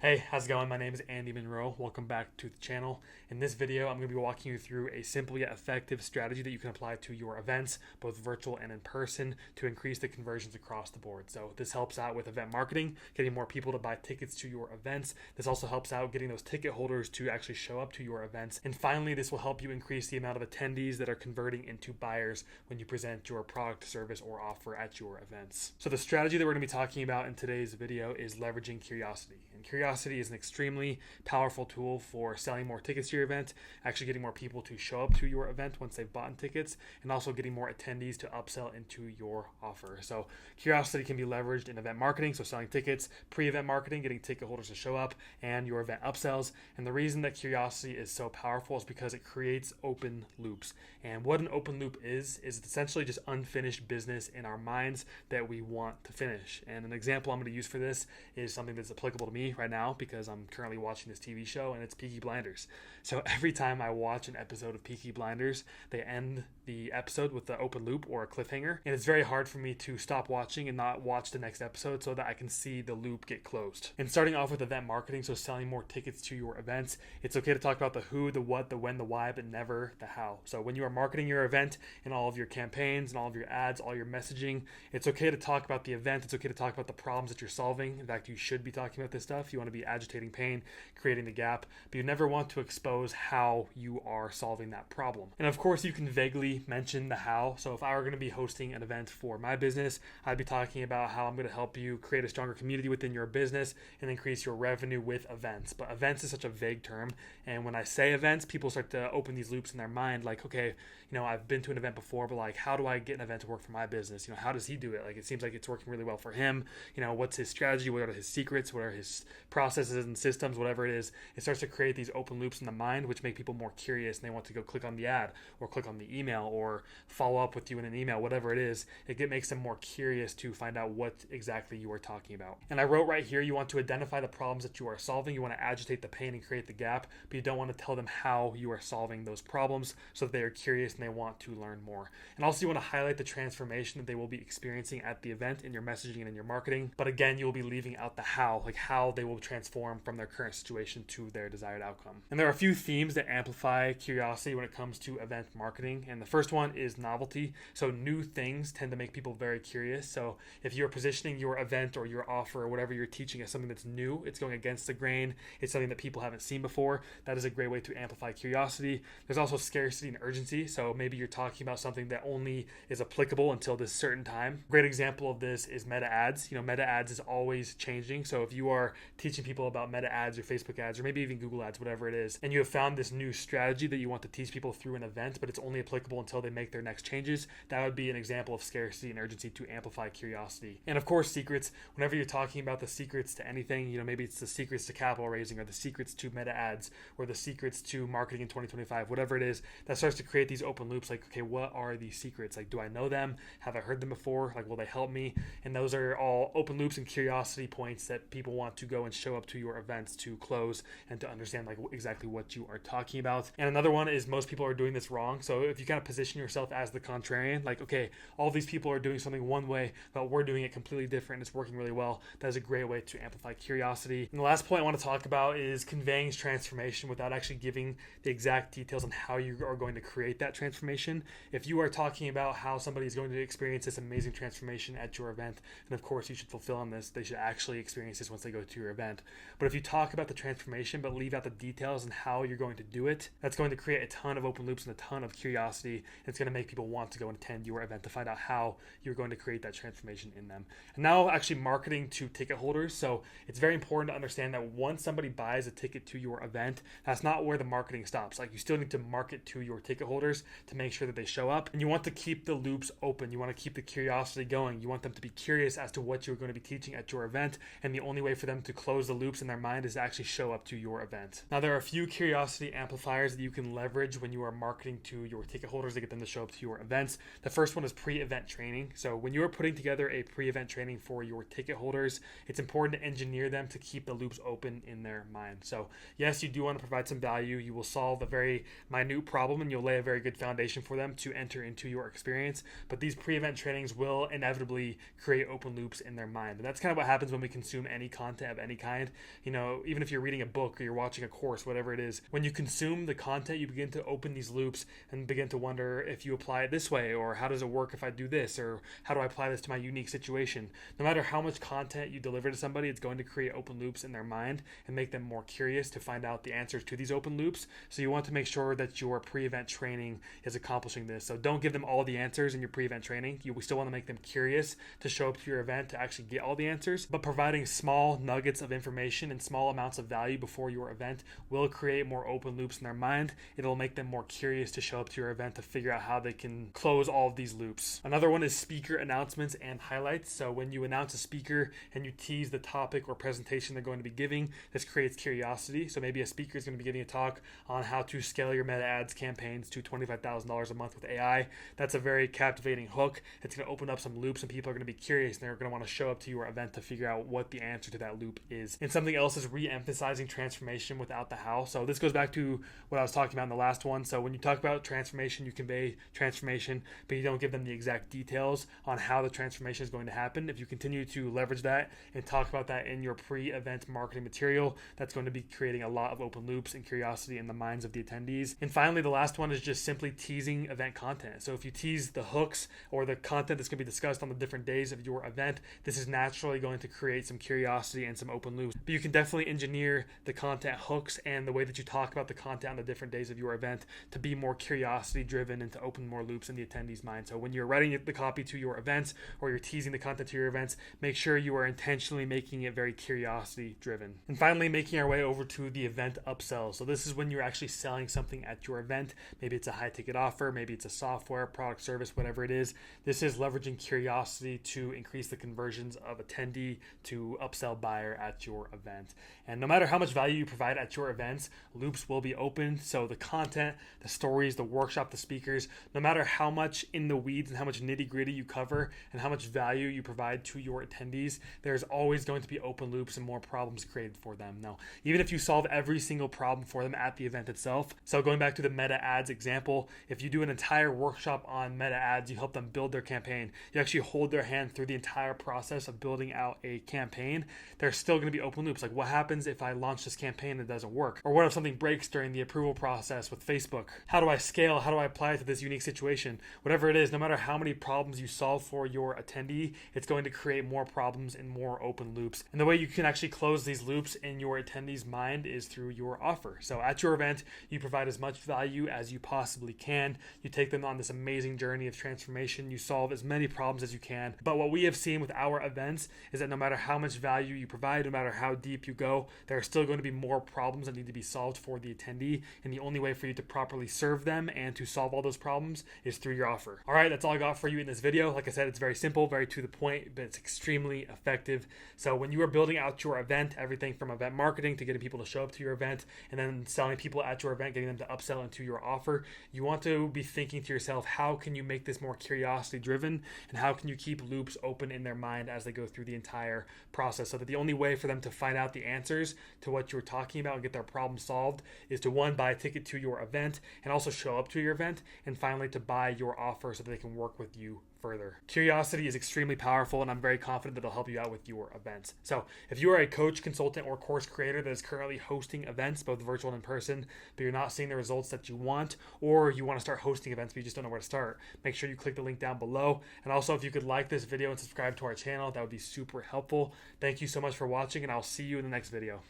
Hey, how's it going? My name is Andy Monroe. Welcome back to the channel. In this video, I'm going to be walking you through a simple yet effective strategy that you can apply to your events, both virtual and in person, to increase the conversions across the board. So this helps out with event marketing, getting more people to buy tickets to your events. This also helps out getting those ticket holders to actually show up to your events. And finally, this will help you increase the amount of attendees that are converting into buyers when you present your product, service, or offer at your events. So the strategy that we're going to be talking about in today's video is leveraging curiosity. And curiosity is an extremely powerful tool for selling more tickets to your event, actually getting more people to show up to your event once they've bought tickets, and also getting more attendees to upsell into your offer. So curiosity can be leveraged in event marketing, so selling tickets, pre-event marketing, getting ticket holders to show up, and your event upsells. And the reason that curiosity is so powerful is because it creates open loops. And what an open loop is essentially just unfinished business in our minds that we want to finish. And an example I'm going to use for this is something that's applicable to me right now because I'm currently watching this TV show, and it's Peaky Blinders. So every time I watch an episode of Peaky Blinders, they end the episode with the open loop or a cliffhanger, and it's very hard for me to stop watching and not watch the next episode so that I can see the loop get closed. And starting off with event marketing, so selling more tickets to your events, it's okay to talk about the who, the what, the when, the why, but never the how. So when you are marketing your event and all of your campaigns and all of your ads, all your messaging, it's okay to talk about the event. It's okay to talk about the problems that you're solving. In fact, you should be talking about this stuff. You want to be agitating pain, creating the gap, but you never want to expose how you are solving that problem. And of course, you can vaguely mention the how. So if I were going to be hosting an event for my business, I'd be talking about how I'm going to help you create a stronger community within your business and increase your revenue with events. But events is such a vague term. And when I say events, people start to open these loops in their mind like, okay, I've been to an event before, but like, how do I get an event to work for my business? How does he do it? Like, it seems like it's working really well for him. What's his strategy? What are his secrets? What are his processes and systems? Whatever it is, it starts to create these open loops in the mind, which make people more curious and they want to go click on the ad or click on the email or follow up with you in an email, whatever it is. It makes them more curious to find out what exactly you are talking about. And I wrote right here, you want to identify the problems that you are solving. You want to agitate the pain and create the gap, but you don't want to tell them how you are solving those problems so that they are curious and they want to learn more. And also you want to highlight the transformation that they will be experiencing at the event in your messaging and in your marketing. But again, you'll be leaving out the how, like how they will transform from their current situation to their desired outcome. And there are a few themes that amplify curiosity when it comes to event marketing. And the first one is novelty. So new things tend to make people very curious. So if you're positioning your event or your offer or whatever you're teaching as something that's new, it's going against the grain, it's something that people haven't seen before, that is a great way to amplify curiosity. There's also scarcity and urgency. So maybe you're talking about something that only is applicable until this certain time. Great example of this is meta ads. Meta ads is always changing. So if you are teaching people about meta ads or Facebook ads or maybe even Google ads, whatever it is, and you have found this new strategy that you want to teach people through an event, but it's only applicable until they make their next changes, that would be an example of scarcity and urgency to amplify curiosity. And of course, secrets. Whenever you're talking about the secrets to anything, maybe it's the secrets to capital raising or the secrets to meta ads or the secrets to marketing in 2025, whatever it is, that starts to create these open loops like, okay, what are these secrets? Like, do I know them? Have I heard them before? Like, will they help me? And those are all open loops and curiosity points that people want to go and show up to your events to close and to understand like exactly what you are talking about. And another one is most people are doing this wrong. So if you kind of position yourself as the contrarian, like, okay, all these people are doing something one way, but we're doing it completely different and it's working really well, that is a great way to amplify curiosity. And the last point I want to talk about is conveying transformation without actually giving the exact details on how you are going to create that transformation. If you are talking about how somebody is going to experience this amazing transformation at your event, and of course you should fulfill on this, they should actually experience this once they go to your event. But if you talk about the transformation but leave out the details and how you're going to do it, that's going to create a ton of open loops and a ton of curiosity, and it's going to make people want to go and attend your event to find out how you're going to create that transformation in them. And now actually marketing to ticket holders. So it's very important to understand that once somebody buys a ticket to your event, that's not where the marketing stops. Like, you still need to market to your ticket holders to make sure that they show up, and you want to keep the loops open. You want to keep the curiosity going. You want them to be curious as to what you're going to be teaching at your event, and the only way for them to close the loops in their mind is to actually show up to your event. Now, there are a few curiosity amplifiers that you can leverage when you are marketing to your ticket holders to get them to show up to your events. The first one is pre-event training. So when you are putting together a pre-event training for your ticket holders, it's important to engineer them to keep the loops open in their mind. So yes, you do want to provide some value. You will solve a very minute problem and you'll lay a very good foundation for them to enter into your experience. But these pre-event trainings will inevitably create open loops in their mind. And that's kind of what happens when we consume any content of any kind. Even if you're reading a book or you're watching a course, whatever it is, when you consume the content, you begin to open these loops and begin to wonder if you apply it this way, or how does it work if I do this, or how do I apply this to my unique situation. No matter how much content you deliver to somebody, it's going to create open loops in their mind and make them more curious to find out the answers to these open loops. So you want to make sure that your pre-event training is accomplishing this. So don't give them all the answers in your pre-event training. We still want to make them curious to show up to your event to actually get all the answers, but providing small nuggets of information and small amounts of value before your event will create more open loops in their mind. It'll make them more curious to show up to your event to figure out how they can close all of these loops. Another one is speaker announcements and highlights. So when you announce a speaker and you tease the topic or presentation they're going to be giving, this creates curiosity. So maybe a speaker is going to be giving a talk on how to scale your meta ads campaigns to $25,000 a month with AI. That's a very captivating hook. It's going to open up some loops and people are going to be curious and they're going to want to show up to your event to figure out what the answer to that loop is. And something else is re-emphasizing transformation without the how. So this goes back to what I was talking about in the last one. So when you talk about transformation, you convey transformation, but you don't give them the exact details on how the transformation is going to happen. If you continue to leverage that and talk about that in your pre-event marketing material, that's going to be creating a lot of open loops and curiosity in the minds of the attendees. And finally, the last one is just simply teasing event content. So if you tease the hooks or the content that's going to be discussed on the different days of your event, this is naturally going to create some curiosity and some open loops. But you can definitely engineer the content hooks and the way that you talk about the content on the different days of your event to be more curiosity driven and to open more loops in the attendees' mind. So when you're writing the copy to your events or you're teasing the content to your events, make sure you are intentionally making it very curiosity driven. And finally, making our way over to the event upsell. So this is when you're actually selling something at your event. Maybe it's a high ticket offer, maybe it's a software, product, service, whatever it is. This is leveraging curiosity to increase the conversions of attendee to upsell buyer at your event. And no matter how much value you provide at your events, loops will be open. So the content, the stories, the workshop, the speakers, no matter how much in the weeds and how much nitty gritty you cover and how much value you provide to your attendees, there's always going to be open loops and more problems created for them. Now, even if you solve every single problem for them at the event itself, so going back to the meta ads example, if you do an entire workshop on meta ads, you help them build their campaign, you actually hold their hand through the entire process of building out a campaign, there's still going to be open loops. Like, what happens if I launch this campaign and it doesn't work? Or what if something breaks during the approval process with Facebook? How do I scale? How do I apply it to this unique situation? Whatever it is, no matter how many problems you solve for your attendee, it's going to create more problems and more open loops. And the way you can actually close these loops in your attendee's mind is through your offer. So at your event, you provide as much value as you possibly can. You take them on this amazing journey of transformation. You solve as many problems as you can. But what we have seen with our events is that no matter how much value you provide, no matter how deep you go, there are still going to be more problems that need to be solved for the attendee. And the only way for you to properly serve them and to solve all those problems is through your offer. All right, that's all I got for you in this video. Like I said, it's very simple, very to the point, but it's extremely effective. So when you are building out your event, everything from event marketing to getting people to show up to your event and then selling people at your event, getting them to upsell into your offer, you want to be thinking to yourself, how can you make this more curiosity driven and how can you keep loops open in their mind as they go through the entire process, so that the only way for them to find out the answers to what you're talking about and get their problem solved is to, one, buy a ticket to your event and also show up to your event, and finally to buy your offer so that they can work with you further. Curiosity is extremely powerful, and I'm very confident that it'll help you out with your events. So if you are a coach, consultant, or course creator that is currently hosting events, both virtual and in person, but you're not seeing the results that you want, or you want to start hosting events but you just don't know where to start, make sure you click the link down below. And also, if you could like this video and subscribe to our channel, that would be super helpful. Thank you so much for watching, and I'll see you in the next video.